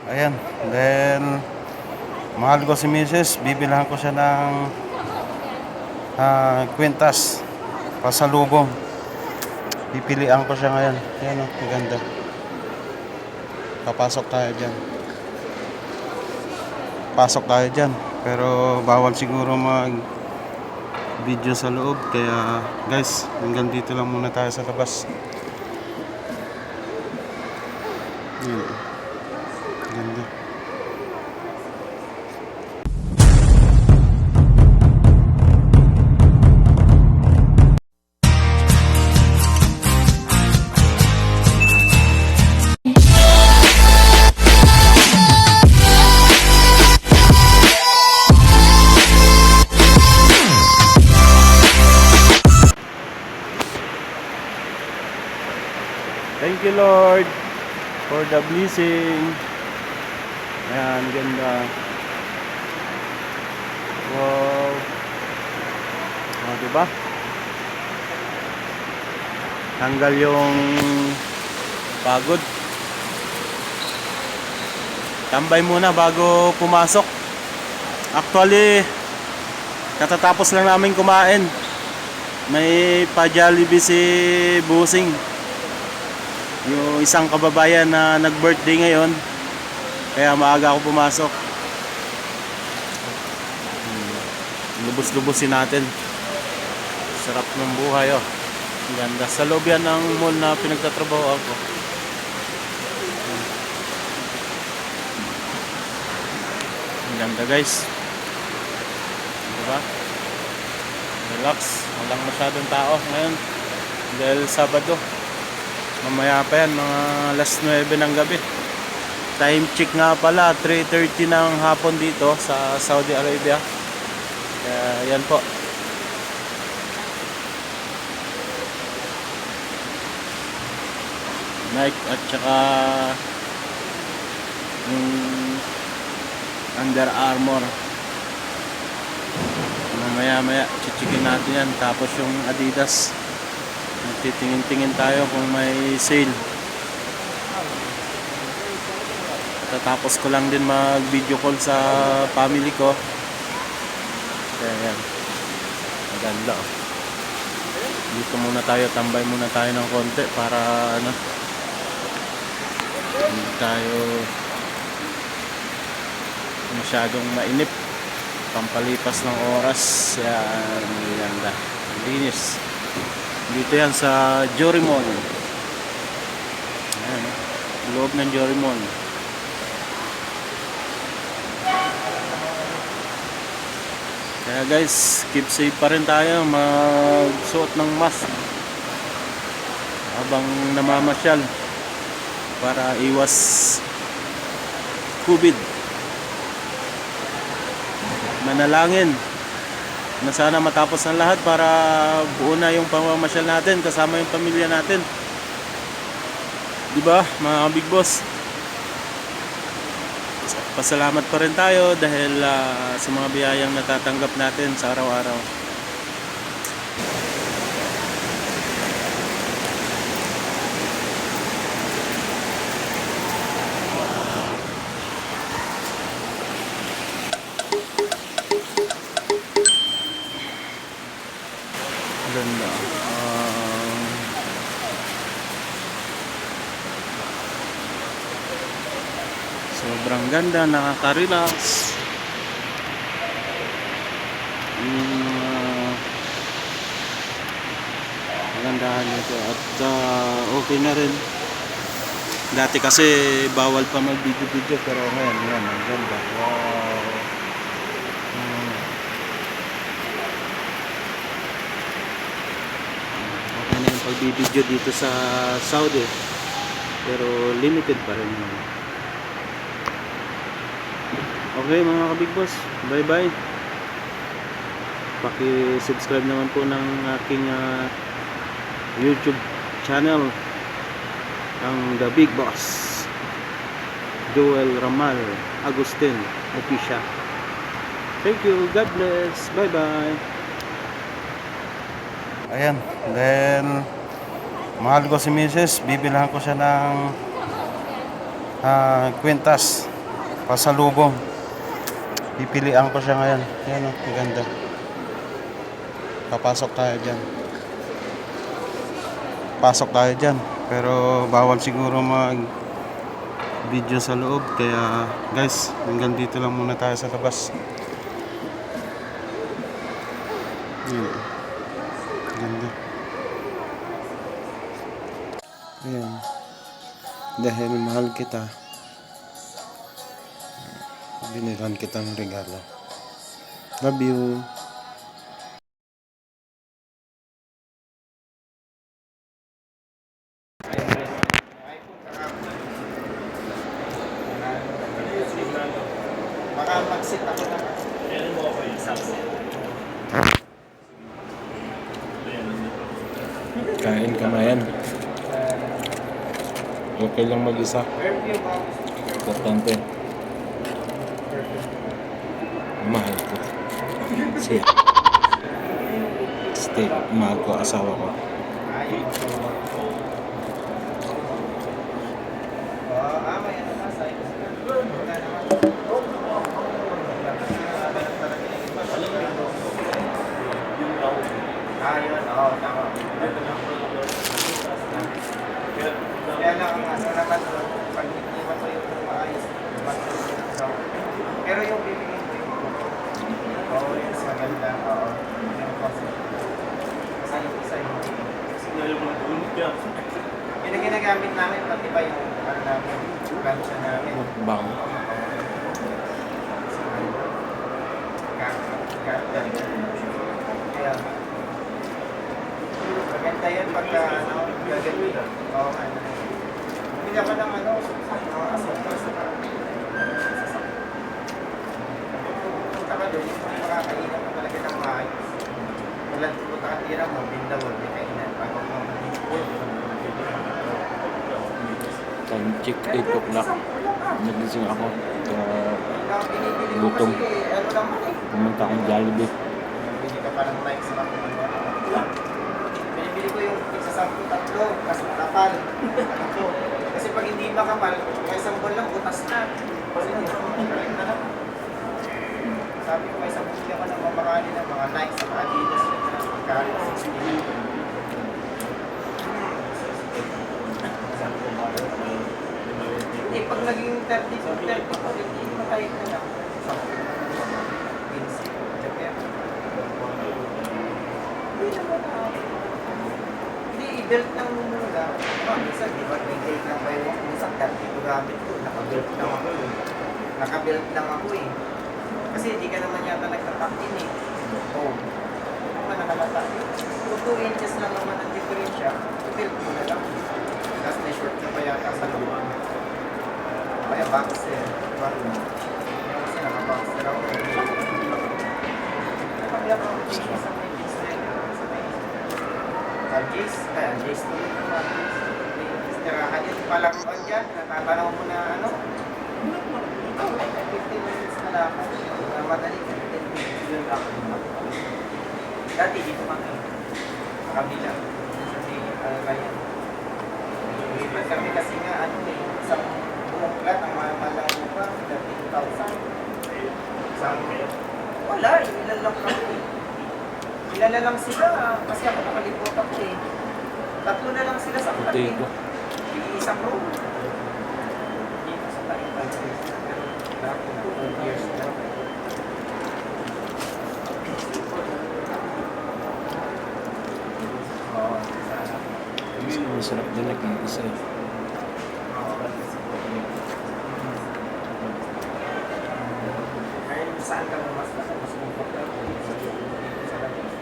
Ayan, then mahal ko si Mrs. Bibilhan ko siya ng kwintas pasalubong. Pipilian ko siya ngayon. Ayan o, maganda. Papasok tayo dyan. Pasok tayo dyan. Pero bawal siguro mag video sa loob. Kaya guys, hanggang dito lang muna tayo sa labas. Ayan. Ganda. Thank you Lord for the blessing. Ayan, ganda. Wow. O, diba? Tanggal yung pagod. Tambay muna bago pumasok. Actually, katatapos lang namin kumain. May pa-Jollibee si Busing, yung isang kababayan na nag-birthday ngayon. Kaya maaga ako pumasok. Lubos-lubosin natin. Sarap ng buhay oh. Ganda. Sa loob yan ng mall na pinagtatrabaho ako. Ganda guys. Diba? Relax. Walang masyadong tao ngayon dahil Sabado. Mamaya pa yan, mga alas 9 ng gabi. Time check nga pala, 3:30 ng hapon dito sa Saudi Arabia. Kaya yan po. Nike at saka yung Under Armour. Mamaya chichikin natin yan. Tapos yung Adidas, titingin-tingin tayo kung may sale. Tatapos ko lang din mag video call sa family ko. Kaya yan, maganda oh. Dito muna tayo, tambay muna tayo ng konti para ano, hindi tayo masyadong mainip. Pampalipas ng oras. Yan, maganda, linis. Dito yan sa Jorimon. Ayan, loob ng Jorimon. Kaya guys, keep safe pa rin tayo. Magsuot ng mask habang namamasyal para iwas COVID. Manalangin na sana matapos ang lahat para buo na yung pamamasyal natin kasama yung pamilya natin, diba mga big boss? Pasalamat pa rin tayo dahil sa mga biyayang natatanggap natin sa araw-araw. Ganda. Sobrang ganda, nakaka-relax. Magandahan nito at okay na rin. Dati kasi bawal pa mag-video pero ngayon yan, ang ganda. Wow. Okay na yung pag-video dito sa Saudi pero limited pa rin yun. Okay mga kabig boss, bye bye. Paki-subscribe naman po ng aking YouTube channel, ang The Big Boss Joel Ramal Agustin Official. Thank you, God bless, bye bye. Ayan, then mahal ko si Mrs. Bibilhan ko siya ng kwintas Pasalubong. Pipilian ko siya ngayon. Ayan o, maganda. Papasok tayo dyan. Pasok tayo dyan. Pero bawal siguro mag video sa loob. Kaya guys, hanggang dito lang muna tayo sa labas. Ayan. Ganda. Ayan. Dahil mahal kita, binilhan kita ng regalo. Love you. Baka mag-sit ako na. Meron mo ako yung subset. Kain ka na yan. Okay lang mag-isa. Importante. Mahal ko. Siya. Stay. Mahal ko asawa ko. Ayun, oo, tama. Kaya lang ang asa naman, pag hindi mo yung maayos, pero yung bibigyan ko yung oo, yun, maganda, oo. Kasi yung isa yung yun ang ginagamit namin, pati ba yung ano namin, plancha namin. Bang. Kaya maganda yan pagka ano, gagawin. Oo, ano. Hindi ka ng ano, asukal sa punta ka doon, makakainan ka talaga ng maayos. Walang punta ka tira mo, bindawal, may kainan. Bago mo Time check 8 o'clock. Nagising ako. Gutom. Pumunta akong Jollibee. Bili ka pa ng like sa mga binibili ko yung isa sa tatlo, kasi kapal. Kasi pag hindi makapal, kaya isang buwan lang, butas na. Kasi hindi na lang. Sabi ko, may isang buwan ako ng mamakali ng mga Nike sa Adidas na magkali 60. Eh, pag naging 30 ko, hindi matayit na lang. Hindi, i-belt lang muna. Minsan, di ba, may take lang by walk. Minsan, 30 ko gamit ko. Naka-belt lang ako. Naka-belt lang ako eh. Kasi hindi ka naman yata nagtatak-in eh. Oo. Ano ka nakalata? Kung 2 inches lang naman ang diferensya, i-belt mo na lang. Tapos may short na pa yata sa loob. Kaya boxer. Kasi naka-boxer ako. Nakabila ko ang Jace sa may Jace na yun. Jace? Kaya Jace tuloy naman. Tirahan yun. Palakuan dyan. Natatanaw mo na ano. 15 minutes na lang ako. Madali 15 minutes yun lang. Dati dito kami. Kabila. Sa may Alayan. Ipan kami kasi nga ano eh. Isang buong plat ang malang lupa. 30,000. Isang wala, ilan lang kami. Kilala lang sila kasi ako nakalipot ako eh. 3 na lang sila sa plat eh. Isang room. Dito sa Taipan. Dako na 2 years na. Masarap din nag-iisa eh. Saan ka mo mas comfortable? Sa labas.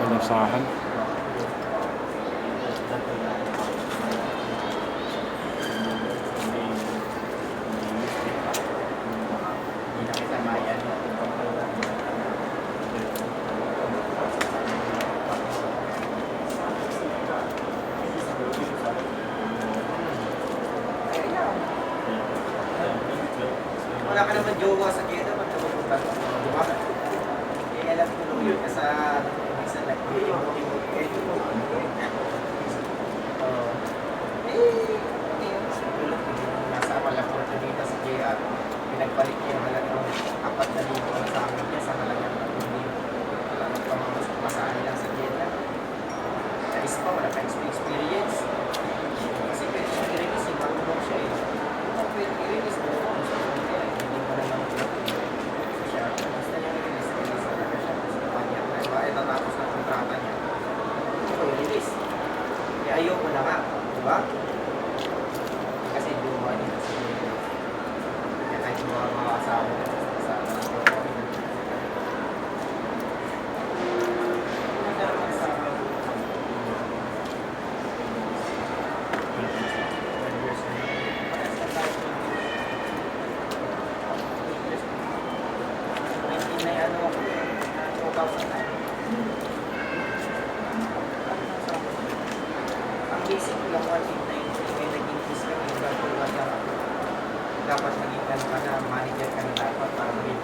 Malasahan. wala ka naman jowa sa Jeddah, ba't ka pupunta doon? Di ba? Eh, alam ko nung yun, kasi isa lang, nasa Malaporte dito sa JR, pinagpalit niya yung halagang 4,000 ang sa amin niya sa halagang 3,000. Wala nang pamamasaan lang sa Jeddah. Sa ISPA, wala pa experience. Kasi pwede siya i-release, marunong siya eh. Kung pwede i-release, gusto mo niya eh. Hindi mo naman siya. Basta niya i-release talaga siya. Gusto pa niya. Diba, tatapos na kontrata niya. Gusto ko i-release. Eh, ayoko na nga. Diba? Kasi luwa niya sa Jeddah. Kaya kahit mga asawa niya sa ang basic lang 190 may nag-increase ka may gagawin ka dapat maging ano ka na manager ka na dapat para maging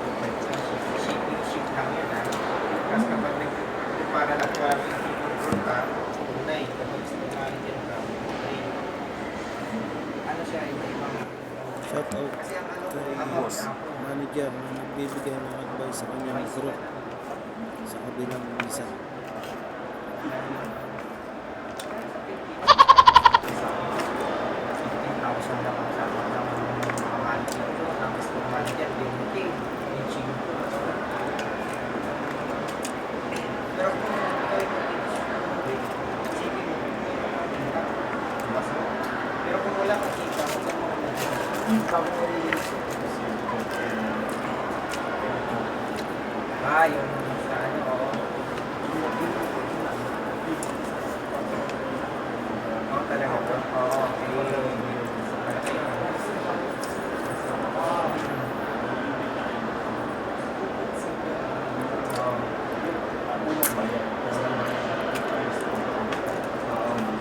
ship lang yun ha kasi kapag para nakuha yung people ka tunay kapag sa manager ka ano siya yung ibang Shout out kasi ang ano kay about manager na nagbibigay ng advice sa kanyang group sa kabilang misa. Pero kung wala makita, yung sa ano, talaga po.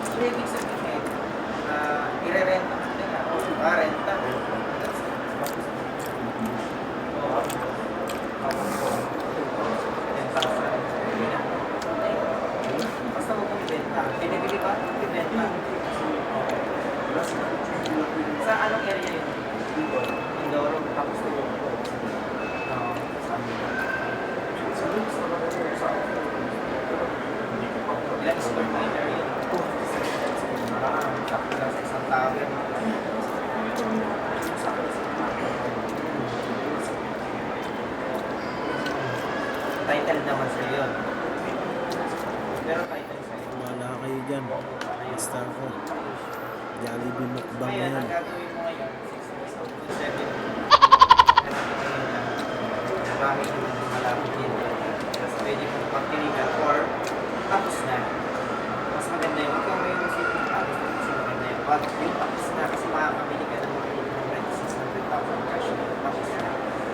So, ibig sabihin, ire-renta nila o renta. Basta mo kong ibenta. Binibili ba? Ibenta. Sa anong area yun? Mindoro. Tapos ito. Ilang square meter yun? Sakto lang sa isang tavern. Title naman sa yun. Pero title sa yun. Wala kayo dyan. Basta ako. Jollibee mukbang Ngayon, na ang yan. gagawin mo ngayon, 6 7 bahay naman yung malapit din. Tapos pwede mong pagtiligan or tapos na. Mas maganda yung ikaw may yung city tapos mas maganda yung pag yung tapos na kasi makakabili ka ng mga 600,000 cash tapos na.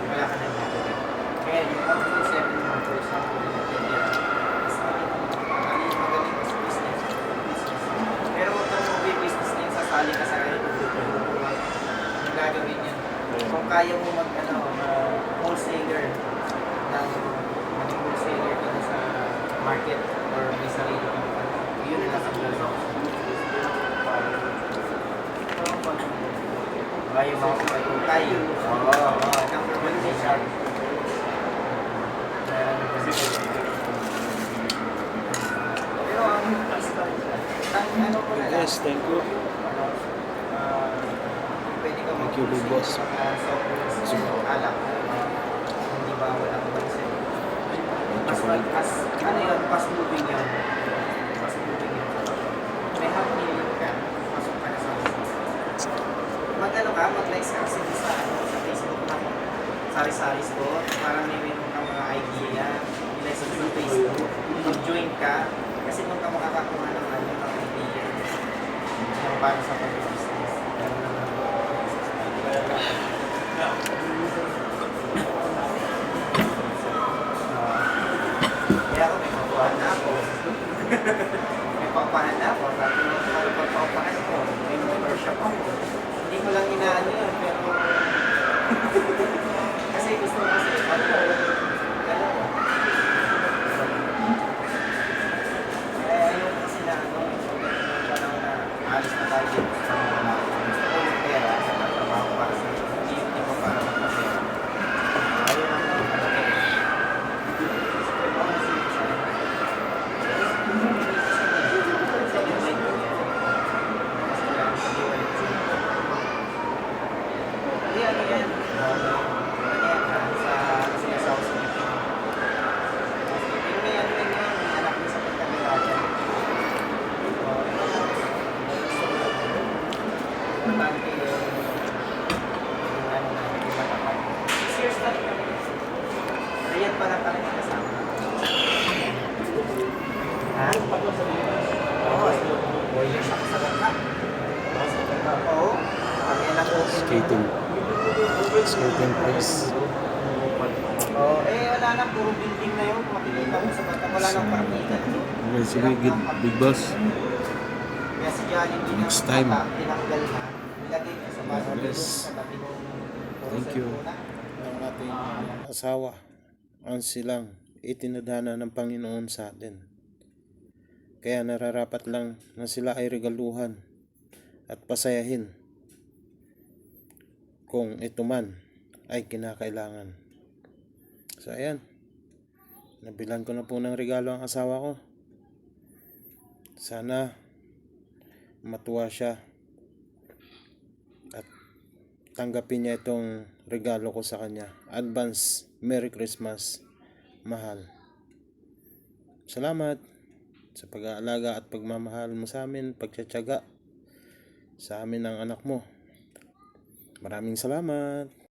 Wala ka na gagawin. Kaya yung up to 7 mo for example yung tindera is magaling sa business. Pero huwag kang mag-business na yung sasali ka sa kahit yung gagawin yan. Kung kaya mo wholesaler ng maging wholesaler dito sa market or may sarili kang yun na lang ang gagawin. Yung mga kapatay. Oo, number 1 t-shirt. Pero ang ano ko na lang. Yes, thank you. Pwede ka Thank you, big boss. Alak. Hindi ba walang bansin? As ano yun, fast moving yun. Fast moving yun. May half million ka, pasok ka na sa business. Mag-ano ka, mag-likes ka kasi sa Facebook na sari-sari store, para may meron kang mga idea, i-likes mo sa Facebook, mag-join ka, kasi nung ka makakakuha ng ano, ng idea, yung para sa pag-business. Kaya ako may papahan na ako. May papahan na ako. Sabi mo, may papahan ko. May membership ako. Hindi ko lang inaano yun, pero ano yan? Sa South Philippines. Yung may ano yun yan, may anak niya sa pagkakilala. Importante yung ano na, yung matapat. 6 years na rin kami. Ayan pala talaga kasama. Ha? Oo, 4 years ako sa ganda. Oo. Kami anak ko. Skating place. Oo, wala na, puro building na yun. Makikita mo sa bata, wala nang parkingan. Okay, sige, Big Boss. Kaya si Jollibee Next ng time. bata, tinanggal na. Ilagay niya sa bata Yes. sa tabi ng Thank you. Ang ating asawa, ang silang itinadhana ng Panginoon sa atin. Kaya nararapat lang na sila ay regaluhan at pasayahin kung ito man ay kinakailangan. So ayan, nabilan ko na po ng regalo ang asawa ko. Sana matuwa siya at tanggapin niya itong regalo ko sa kanya. Advance Merry Christmas, mahal. Salamat sa pag-aalaga at pagmamahal mo sa amin, pagtsatsaga sa amin ng anak mo. Maraming salamat.